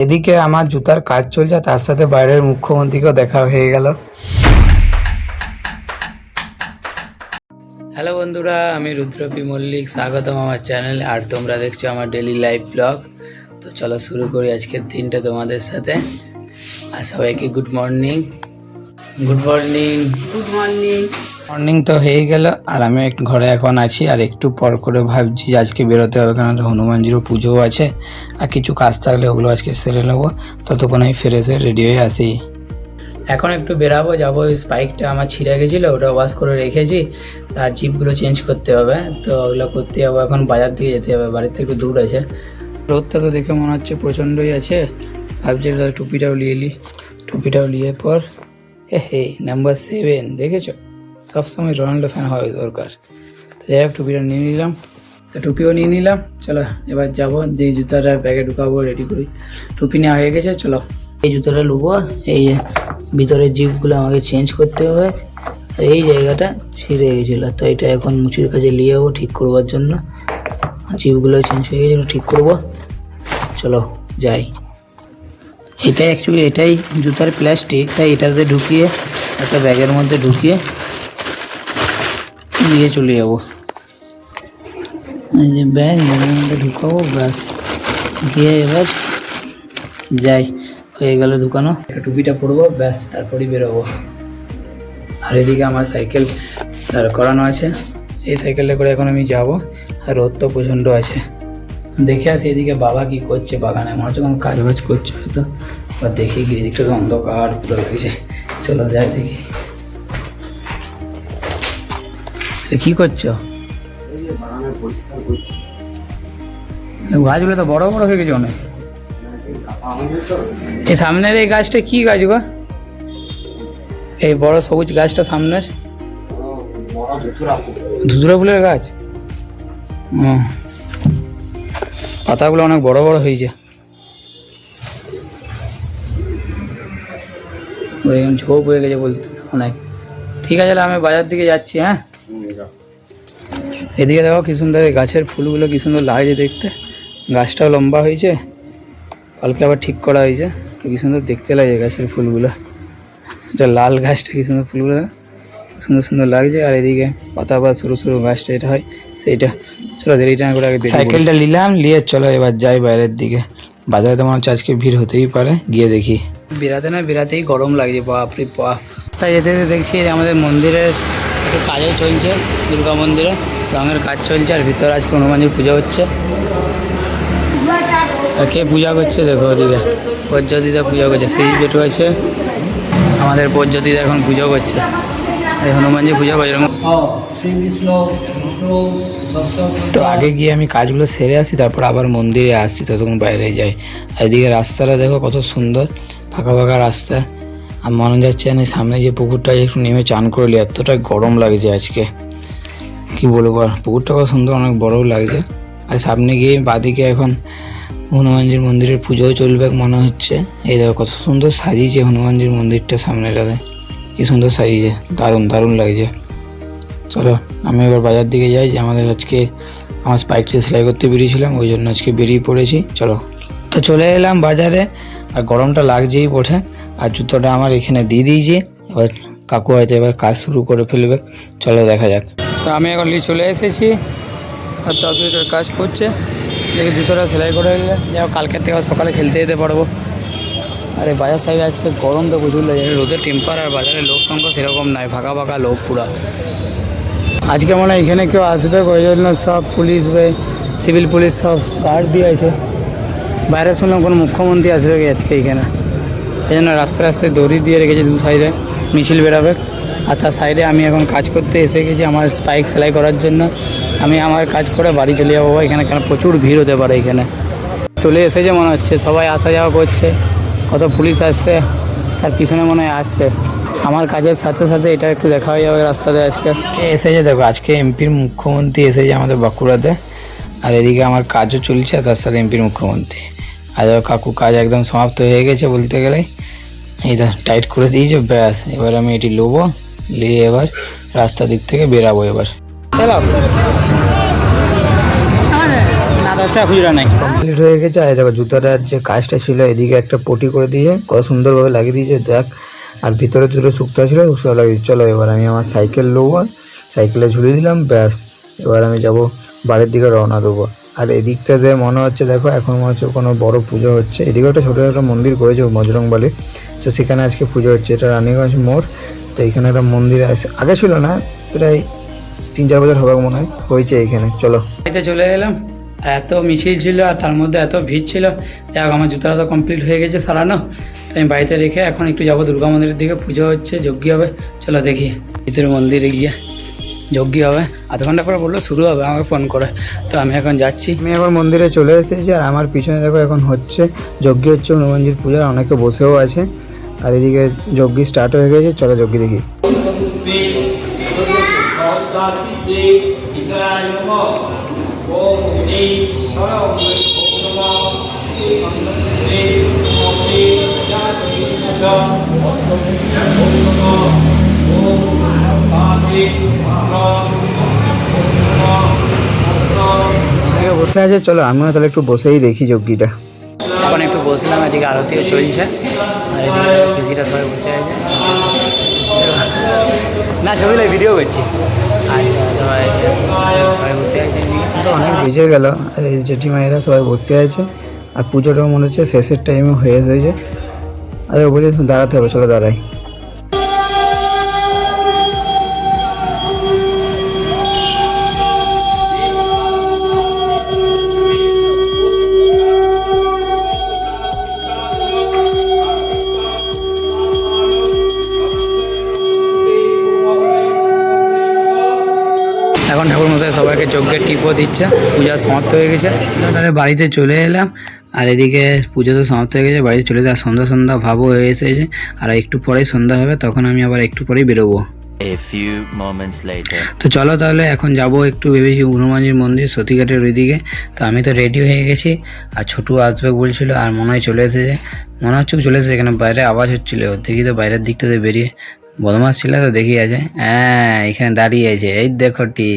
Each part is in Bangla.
এদিকে আমার জুতার কাজ চলছে, তার সাথে বাইরের মুখ্যমন্ত্রীকেও দেখা হয়ে গেল। হ্যালো বন্ধুরা, আমি রুদ্রপি মল্লিক, স্বাগতম আমার চ্যানেলে। আর তোমরা দেখছো আমার ডেলি লাইভ ব্লগ। তো চলো শুরু করি আজকের দিনটা তোমাদের সাথে। আর সবাইকে good morning. Good morning. Good morning. Morning তো হয়ে গেল, আর আমি একটু ঘরে এখন আছি। আর একটু পর করে ভাবছি যে আজকে বেরোতে হবে, কারণ হনুমানজিরও পুজোও আছে। আর কিছু কাজ থাকলে ওগুলো আজকে সেরে নেবো। ততক্ষণ আমি ফ্রেশ হয়ে রেডি হয়ে আসি। এখন একটু বেরাবো, যাবো। ওই স্পাইকটা আমার ছিঁড়ে গেছিলো, ওটা ওয়াশ করে রেখেছি। তার জিপগুলো চেঞ্জ করতে হবে, তো ওগুলো করতে যাবো। এখন বাজার দিকে যেতে হবে, বাড়ির থেকে একটু দূর আছে। রোদটা তো দেখে মনে হচ্ছে প্রচণ্ডই আছে। ভাবছি টুপিটাও নিয়ে নিই। টুপিটাও নিয়ে পর হে নাম্বার 7 দেখেছো, সবসময় রোনাল্ডো ফ্যান হওয়া দরকার। তো যাই হোক, টুপিটা নিয়ে নিলাম। তো টুপিও নিয়ে নিলাম। চলো এবার যাবো, যে জুতাটা ব্যাগে ঢুকাবো, রেডি করি। টুপি নেওয়া হয়ে গেছে, চলো। এই জুতোটা নেবো। এই ভিতরের জিপগুলো আমাকে চেঞ্জ করতে হবে। এই জায়গাটা ছিঁড়ে গেছিলো, তো এটা এখন মুচির কাছে নিয়ে যাবো ঠিক করবার জন্য। জিপগুলো চেঞ্জ হয়ে গেছিলো, ঠিক করবো। চলো যাই। এটা অ্যাকচুয়ালি এটাই জুতার প্লাস্টিক, তাই এটাতে ঢুকিয়ে একটা ব্যাগের মধ্যে ঢুকিয়ে নিয়ে চলে যাবো। এই যে ব্যাগের মধ্যে ঢুকাবো, ব্যাস গিয়ে এবার যাই। হয়ে গেল ঢুকানো। টুপিটা পরবো, ব্যাস তারপরই বেরোবো। আর এদিকে আমার সাইকেল দাঁড় করানো আছে। এই সাইকেলটা করে এখন আমি যাব। আর রোদ তো প্রচণ্ড আছে। দেখে আসি এদিকে বাবা কি করছে বাগানে, মনে হচ্ছে কোনো কাজ বাজ করছে হয়তো। বা দেখি কি, এদিকটা তো অন্ধকার পুরো লাগছে। চলো যাই দেখি। কি করছো? গাছগুলো তো বড় বড় হয়ে গেছে অনেক। এই সামনের এই গাছটা কি গাছ গো? এই বড় সবুজ গাছটা সামনের ধুতুরা ফুলের গাছ। পাতাগুলো অনেক বড় বড় হয়েছে। ঝোপ হয়ে গেছে বলতে অনেক। ঠিক আছে, আমি বাজার দিকে যাচ্ছি। হ্যাঁ, এদিকে দেখো কি সুন্দর এই গাছের ফুলগুলো, কি সুন্দর লাগছে দেখতে। গাছটাও লম্বা হয়েছে, কালকে আবার ঠিক করা হয়েছে। তো কি সুন্দর দেখতে লাগে গাছের ফুলগুলো। এটা লাল গাছটা, কি সুন্দর ফুলগুলো সুন্দর সুন্দর লাগছে। আর এদিকে পাতা বা সরু সরু গাছটা এটা হয় সেইটা। চলো দেরিটা করে আগে সাইকেলটা নিলাম, নিয়ে চলো এবার যাই বাইরের দিকে। বাজারে তো মনে হচ্ছে আজকে ভিড় হতেই পারে, গিয়ে দেখি। বেরাতেই গরম লাগছে, বাপরে বাপ। রাস্তায় যেতে যেতে দেখছি আমাদের মন্দিরের একটু কাজও চলছে, দুর্গা মন্দিরে রঙের কাজ চলছে। আর ভিতরে আজকে হনুমানজির পুজো হচ্ছে। আর কে পূজা করছে দেখো, ওদিকে পদ্ধতিতে পূজা করছে। সেই বেটু আছে আমাদের পদ্ধতিতে এখন পুজো করছে। এই হনুমানজি পূজা করছে। তো আগে গিয়ে আমি কাজগুলো সেরে আসি, তারপর আবার মন্দিরে আসছি, ততক্ষণ বাইরে যাই। আর এদিকে রাস্তাটা দেখো কত সুন্দর, ফাঁকা ফাঁকা রাস্তা। আর মনে যাচ্ছে না সামনে যে পুকুরটা, একটু নেমে চান করলি, এতটা গরম লাগছে আজকে কি বলবো। আর পুকুরটা কত সুন্দর, অনেক বড়ও লাগছে। আর সামনে গিয়ে বাদিকে এখন হনুমানজির মন্দিরের পুজোও চলবে মনে হচ্ছে। এই দেখো কত সুন্দর সাজিয়েছে হনুমানজির মন্দিরটা, সামনেটাতে কি সুন্দর সাজিয়েছে, দারুণ দারুণ লাগছে। চলো আমি এবার বাজার দিকে যাই, যে আমাদের আজকে আমার স্পাইকটা সেলাই করতে বেরিয়েছিলাম, ওই জন্য আজকে বেরিয়ে পড়েছি। চলো তো চলে এলাম বাজারে। আর গরমটা লাগছেই বটে। আর জুতোটা আমার এখানে দিয়ে দিয়েছি, এবার কাকু হয়তো এবার কাজ শুরু করে ফেলবে। চলো দেখা যাক। তো আমি এখন চলে এসেছি, আর দাদুটার কাজ করছে। দেখে জুতোটা সেলাই করে গেলে যাও, কালকের থেকে সকালে খেলতে যেতে পারবো। আরে বাজার সাইডে আজকে গরম তো প্রচুর লাগে, রোদের টেম্পার। আর বাজারে লোক সংখ্যা সেরকম নাই, ফাঁকা ফাঁকা লোক পুরা। আজকে মনে হয় এখানে কেউ আসবে, ওই জন্য সব পুলিশ বা সিভিল পুলিশ সব গার্ড দিয়েছে। বাইরে শুনলাম কোনো মুখ্যমন্ত্রী আসবে আজকে এখানে, এই জন্য রাস্তায় রাস্তায় দড়ি দিয়ে রেখেছে, দু সাইডে মিছিল বেরাবে। আর তার সাইডে আমি এখন কাজ করতে এসে গেছি আমার স্পাইক সেলাই করার জন্য। আমি আমার কাজ করে বাড়ি চলে যাবো এখানে, কেন প্রচুর ভিড় হতে পারে এখানে। চলে এসেছে মনে হচ্ছে, সবাই আসা যাওয়া করছে, কত পুলিশ আসছে, তার পিছনে মনে হয় আসছে। আমার কাজের সাথে সাথে এটা একটু দেখা হয়ে যাবে রাস্তাতে। আজকে এসেছে দেখো, আজকে এমপির মুখ্যমন্ত্রী এসেছে আমাদের বাঁকুড়াতে। আর এদিকে আমার কাজও চলছে, তার সাথে এমপির মুখ্যমন্ত্রী। আর কাকু কাজ একদম সমাপ্ত হয়ে গেছে বলতে গেলে। এইটা টাইট করে দিয়েছে, ব্যাস। এবার আমি এটি নেবো, নিয়ে এবার রাস্তা দিক থেকে বেরাবো। এবার চলো। টাকা খুচরা নাই। কমপ্লিট হয়ে গেছে। আর দেখো জুতাটার যে কাজটা ছিল এদিকে একটা পটি করে দিয়ে কত সুন্দরভাবে লাগিয়ে দিয়েছে দেখ। আর ভিতরে দুটো শুক্তা ছিল, শুক্তা লাগিয়ে চলো এবার আমি আমার সাইকেল নেবো, সাইকেলে ঝুলিয়ে দিলাম, ব্যাস এবার আমি যাব বাড়ির দিকে রওনা দেবো। আর এদিকটাতে মনে হচ্ছে দেখো এখন মনে হচ্ছে কোনো বড় পুজো হচ্ছে। এদিকে একটা ছোটো একটা মন্দির করেছে বজরংবলী, তো সেখানে আজকে পুজো হচ্ছে। এটা রানীগঞ্জ মোড়। তো এখানে একটা মন্দির আছে, আগে ছিল না, প্রায় 3-4 বছর হবে মনে হয় হয়েছে এখানে। চলো বাড়িতে চলে এলাম। এত মিছিল ছিল আর তার মধ্যে এত ভিড় ছিল, যাই হোক আমার জুতাটা তো কমপ্লিট হয়ে গেছে সারানো। তো আমি বাড়িতে রেখে এখন একটু যাবো দুর্গা মন্দিরের দিকে, পুজো হচ্ছে, যজ্ঞ হবে। চলো দেখি ভিতরে মন্দিরে গিয়ে যজ্ঞ হবে, আধ ঘন্টা পরে বললো শুরু হবে, আমাকে ফোন করে। তো আমি এখন যাচ্ছি। আমি এখন মন্দিরে চলে এসেছি আর আমার পিছনে দেখো এখন হচ্ছে যজ্ঞ হচ্ছে, হনুমানজির পূজা, অনেকে বসেও আছে। আর এদিকে যজ্ঞ স্টার্ট হয়ে গেছে, চলো যজ্ঞ দেখি। বসে আছে, চলো আমিও তাহলে একটু বসেই দেখি যজ্ঞটা। এখন একটু বসলাম, এদিকে আরতিও চলছে আর এদিকে পিসিটা সবাই বসে আছে। না ছবি লাই ভিডিও করছি। আচ্ছা সবাই বসে আছে এদিকে। তো অনেক বেজে গেল আর এই জেঠিমায়েরা সবাই বসে আছে। আর পুজোটাও মনে হচ্ছে শেষের টাইমে হয়ে এসেছে। আর বলি দাঁড়াতে হবে, চলো দাঁড়াই। এখন ঠাকুরমশাই সবাইকে যজ্ঞের টিপও দিচ্ছে, পূজা সমাপ্ত হয়ে গেছে। তাহলে বাড়িতে চলে এলাম আর এদিকে পুজো তো সমাপ্ত হয়ে গেছে, বাড়িতে চলে যাওয়ার সন্ধ্যা সন্ধ্যা ভাবও হয়ে এসেছে। আর একটু পরেই সন্ধ্যা হবে, তখন আমি আবার একটু পরেই বেরোবো। A few moments later. তো চলো তাহলে এখন যাব একটু, ভেবেছি হনুমানজির মন্দির সতীঘাটের ওইদিকে। তো আমি তো রেডি হয়ে গেছি আর ছোটু আসবে বলছিল আর মনে হয় চলে এসেছে, মনে হচ্ছে চলে এসেছে। এখানে বাইরে আওয়াজ হচ্ছিল, দেখি তো বাইরের দিকটাতে বেরিয়ে বদমাস ছিল তো দেখি আছে। হ্যাঁ এখানে দাঁড়িয়ে আছে, এই দেখো টি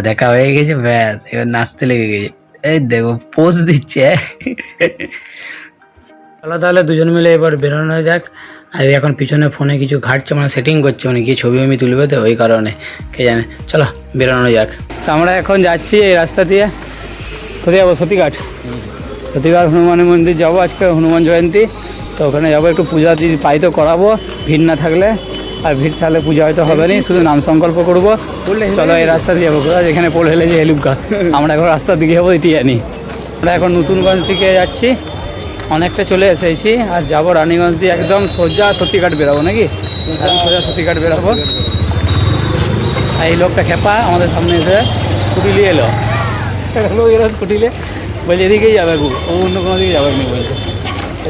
দেখা হয়ে গেছে, ব্যাস এবার নাচতে লেগে গেছে। এই দেখো পোজ দিচ্ছে। চলো তাহলে দুজন মিলে এবার বেরোনো যাক। আর এখন পিছনে ফোনে কিছু ঘাটছে, মানে সেটিং করছে, মানে কি ছবি আমি তুলবে তো ওই কারণে, কে জানে। চলো বেরোনো যাক। তো আমরা এখন যাচ্ছি এই রাস্তা দিয়ে, কোথায় যাবো? সতীঘাট। সতীঘাট হনুমানের মন্দির যাবো, আজকে হনুমান জয়ন্তী। তো ওখানে যাবো, একটু পূজা দিয়ে পাই তো করাবো, ভিড় না থাকলে। আর ভিড় থাকলে পূজা হয়তো হবে না, শুধু নাম সংকল্প করবো। চলো এই রাস্তা দিয়ে যাবো, কোথায় যেখানে পোল হেলে যে হেলুকা, আমরা এখন রাস্তার দিকে যাবো, এটি জানি। আমরা এখন নতুনগঞ্জ দিকে যাচ্ছি, অনেকটা চলে এসেছি। আর যাবো রানীগঞ্জ দিয়ে একদম সোজা সতীঘাট বেরোবো, নাকি একদম সোজা সতীঘাট বেরোবো। আর এই লোকটা খেপা আমাদের সামনে এসে স্কুটি নিয়ে এলো, স্কুটি নিয়ে বলছে এদিকেই যাবে গু, ও অন্য কোনো দিকে যাবে নি বলছে।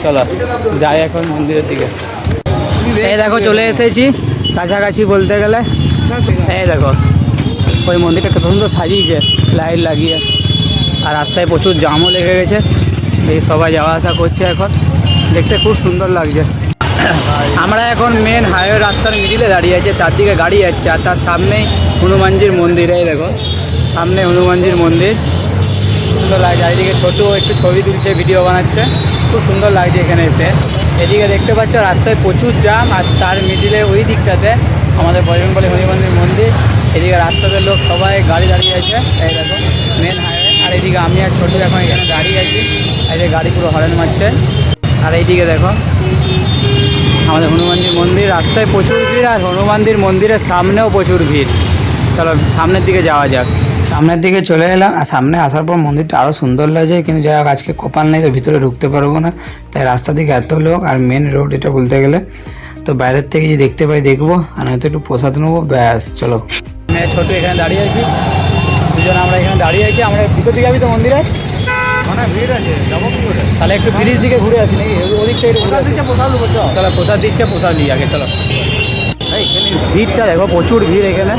চলো যাই এখন মন্দিরের দিকে। এই দেখো চলে এসেছি কাছাকাছি বলতে গেলে। এই দেখো ওই মন্দিরটা কত সুন্দর সাজিয়েছে লাইট লাগিয়ে, আর রাস্তায় প্রচুর জামও লেগে গেছে। এই সবাই যাওয়া আসা করছে, এখন দেখতে খুব সুন্দর লাগছে। আমরা এখন মেন হাইওয়ে রাস্তার মিডিলে দাঁড়িয়ে আছে, চারদিকে গাড়ি যাচ্ছে আর তার সামনেই হনুমানজির মন্দির। এই দেখো সামনে হনুমানজির মন্দির, সুন্দর লাগছে। চারিদিকে ছোটো একটু ছবি তুলছে, ভিডিও বানাচ্ছে, খুব সুন্দর লাগছে এখানে এসে। এদিকে দেখতে পাচ্ছ রাস্তায় প্রচুর জাম, আর তার মিডিলে ওই দিকটাতে আমাদের বজরংবলী হনুমানজির মন্দির। এদিকে রাস্তাতে লোক সবাই গাড়ি দাঁড়িয়ে আছে, এই দেখো মেন হাইওয়ে। আর এইদিকে আমি আর ছোটো এখন এখানে দাঁড়িয়ে আছি, এই যে গাড়ি পুরো হর্ন মারছে। আর এইদিকে দেখো আমাদের হনুমানজির মন্দির, রাস্তায় প্রচুর ভিড়, আর হনুমানজির মন্দিরের সামনেও প্রচুর ভিড়। চলো সামনের দিকে যাওয়া যাক। সামনের দিকে চলে এলাম, আর সামনে আসার পর মন্দিরটা আরও সুন্দর লাগছে, কিন্তু যাই হোক আজকে কপাল নেই তো ভিতরে ঢুকতে পারবো না, তাই রাস্তা দিকে এত লোক। আর মেন রোড এটা বলতে গেলে, তো বাইরের থেকে যদি দেখতে পাই দেখবো, আর নয়তো একটু প্রসাদ নেবো, ব্যাস। চলো ছোটো এখানে দাঁড়িয়ে আছি, দুজন আমরা এখানে দাঁড়িয়ে আছি। আমরা ভিতর দিকে যাবি তো মন্দিরে, মানে ভিড় আছে, যাবো কি করে? তাহলে একটু ব্রিজ দিকে ঘুরে আসি নাকি, ওদিক থেকে প্রসাদ দিচ্ছে, প্রসাদ নেবো। চলো প্রসাদ দিচ্ছে, প্রসাদ নিই আগে। চলো এখানে ভিড়টা দেখো, প্রচুর ভিড় এখানে,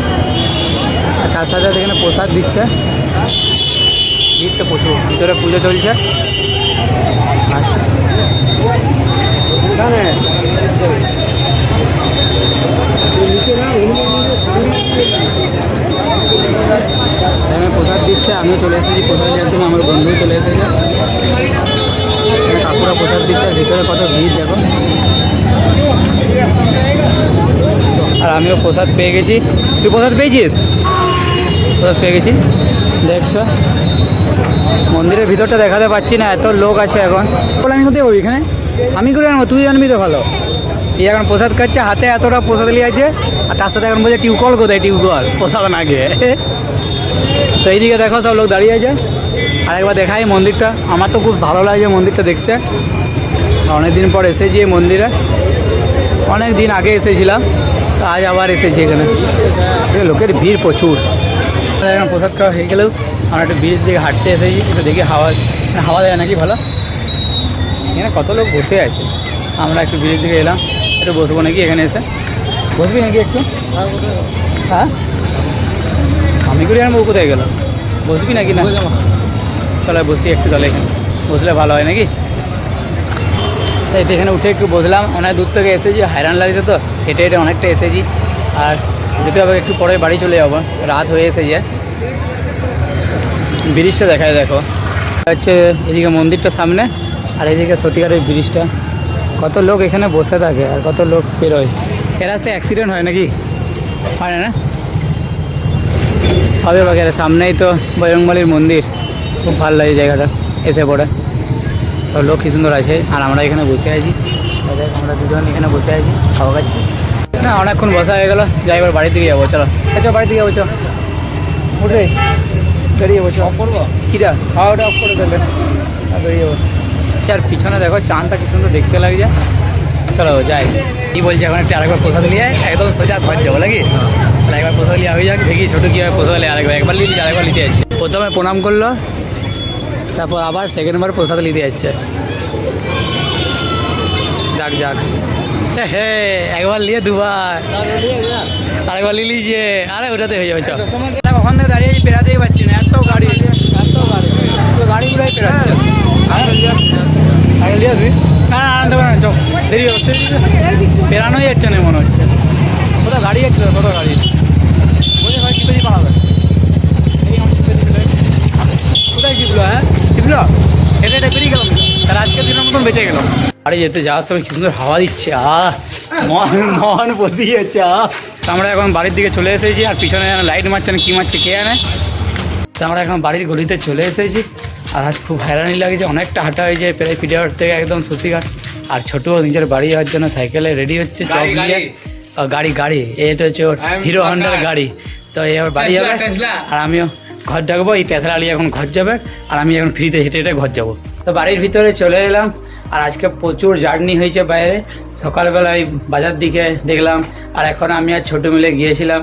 আর তার সাথে এখানে প্রসাদ দিচ্ছে, ভিড়টা প্রচুর। ভিতরে পুজো চলছে। এখানে প্রসাদ দিচ্ছে, আমিও চলে এসেছি প্রসাদ নিতে। প্রসাদ দিচ্ছে, ভিতরে কত ভিড় দেখো। আর আমিও প্রসাদ পেয়ে গেছি। তুই প্রসাদ পেয়েছিস? প্রসাদ পেয়ে গেছি, দেখছো। মন্দিরের ভিতরটা দেখাতে পাচ্ছি না, এত লোক আছে এখন। বলে আমি কোথায় যাবো এখানে? আমি করে আনবো, তুই জানবি তো ভালো। এই এখন প্রসাদ খাচ্ছে, হাতে এতটা প্রসাদ নিয়ে আছে, আর তার সাথে এখন বলছে টিউকল কোথায়, টিউকল প্রসাদ না গিয়ে। তো এইদিকে দেখো সব লোক দাঁড়িয়ে আছে। আর একবার দেখাই মন্দিরটা, আমার তো খুব ভালো লাগছে মন্দিরটা দেখতে। অনেক দিন পর এসেছি এই মন্দিরে, অনেক দিন আগে এসেছিলাম, তো আজ আবার এসেছি এখানে। লোকের ভিড় প্রচুর। এখন প্রসাদ খাওয়া হয়ে গেলেও আমরা একটু ব্রিজ দিকে হাঁটতে এসেছি, একটু দেখি হাওয়া দেয় নাকি ভালো। এখানে কত লোক বসে আছে, আমরা একটু ব্রিজ দিকে এলাম, একটু বসবো নাকি এখানে এসে। বসবি নাকি একটু? হ্যাঁ, আমি করে আনবো, কোথায় গেল? বসবি নাকি না? চলো বসি একটু, চলে এখানে বসলে ভালো হয় নাকি। তাই তো এখানে উঠে একটু বসলাম, অনেক দূর থেকে এসেছি, হায়রান লাগছে তো, হেঁটে হেঁটে অনেকটা এসেছি। আর যেতে হবে একটু পরে বাড়ি চলে যাবো, রাত হয়ে এসেছে। ব্রিজটা দেখায় দেখো, হচ্ছে এদিকে মন্দিরটা সামনে, আর এদিকে সত্যিকারের ব্রিজটা। কত লোক এখানে বসে থাকে আর কত লোক বেরোয়। এর রাস্তায় অ্যাক্সিডেন্ট হয় নাকি? হয় না? হবে বাগের সামনেই তো বজরংবলীর মন্দির, খুব ভালো লাগে জায়গাটা এসে পড়ে। সব লোক কি সুন্দর আছে, আর আমরা এখানে বসে আছি। দেখ আমরা দুজন এখানে বসে আছি, খাওয়া খাচ্ছি না, অনেকক্ষণ বসা হয়ে গেলো। যাই এবার বাড়ির দিকে যাবো, চলো চলো বাড়ির দিকে যাবো, চলো উঠে বেরিয়ে যাবো। অফ করবো কিরা? হ্যাঁ ওটা অফ করে দেবে, বেরিয়ে যাবো। আর পিছনে দেখো চাঁদটা কি সুন্দর দেখতে লাগছে। চলো যাই। কি বলছি, এখন একটু আরেকবার প্রসাদ নিয়ে একদম সোজা ঘর যাবো নাকি? তাহলে একবার প্রসাদ লিয়া হয়ে যাক, দেখি ছোটো কীভাবে প্রসাদ লিয়ে একবার নিতে, আরেকবার নিতে যাচ্ছে। প্রথমে প্রণাম করলো, তারপর আবার সেকেন্ডবার প্রসাদ নিতে যাচ্ছে। যাক যাক, হ্যাঁ একবার নিয়ে দুবার, আরেকবার নিয়ে লিজিয়ে, আরে ওটাতে হয়ে যাবে। চল ওখান থেকে দাঁড়িয়ে পেরাতেই পারছি না, এত গাড়ি গাড়িগুলোই পেরাচ্ছে। আগে নিয়ে আসবি? না আনতে পারে না, চল দেরি হচ্ছে, পেরানোই যাচ্ছে না মনে হচ্ছে। কোথাও গাড়ি যাচ্ছে, কত গাড়ি বলে হয় চিপে দিয়ে পালাবে। কোথায় চিপলো? হ্যাঁ চিপলো, এটা এটা বেরিয়ে গেলাম, তার আজকের দিনের মতন বেঁচে গেলাম। বাড়ি যেতে যাওয়ার সময় কি সুন্দর হাওয়া দিচ্ছে, মন বসিয়েছে। আমরা এখন বাড়ির দিকে চলে এসেছি, আর পিছনে লাইট মারছে না, কী মারছে কে জানে। তো আমরা এখন বাড়ির গলিতে চলে এসেছি, আর আজ খুব হয়রানি লাগছে, অনেকটা হাঁটা হয়েছে প্রায় ফিডার থেকে একদম সত্যিঘাট। আর ছোটো নিজের বাড়ি যাওয়ার জন্য সাইকেলে রেডি হচ্ছে, গাড়ি এটা হচ্ছে হিরো হন্ডার গাড়ি। তো এবার বাড়ি যাবে, আর আমিও ঘর ডাকবো। এই পেশার আলী এখন ঘর যাবে, আর আমি এখন ফ্রিতে হেঁটে হেঁটে ঘর যাবো। তো বাড়ির ভিতরে চলে এলাম, আর আজকে প্রচুর জার্নি হয়েছে বাইরে। সকালবেলায় বাজার দিকে দেখলাম, আর এখন আমি আর ছোটো মিলে গিয়েছিলাম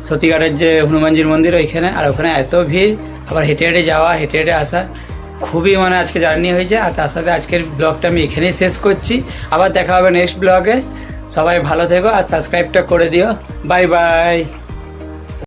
সতীঘাটের যে হনুমানজির মন্দির ওইখানে, আর ওখানে এত ভিড়, আবার হেঁটে হেঁটে যাওয়া, হেঁটে হেঁটে আসা, খুবই মানে আজকে জার্নি হয়েছে। আর তার সাথে আজকের ব্লগটা আমি এখানেই শেষ করছি, আবার দেখা হবে নেক্সট ব্লগে। সবাই ভালো থেকো, আর সাবস্ক্রাইবটা করে দিও। Bye bye.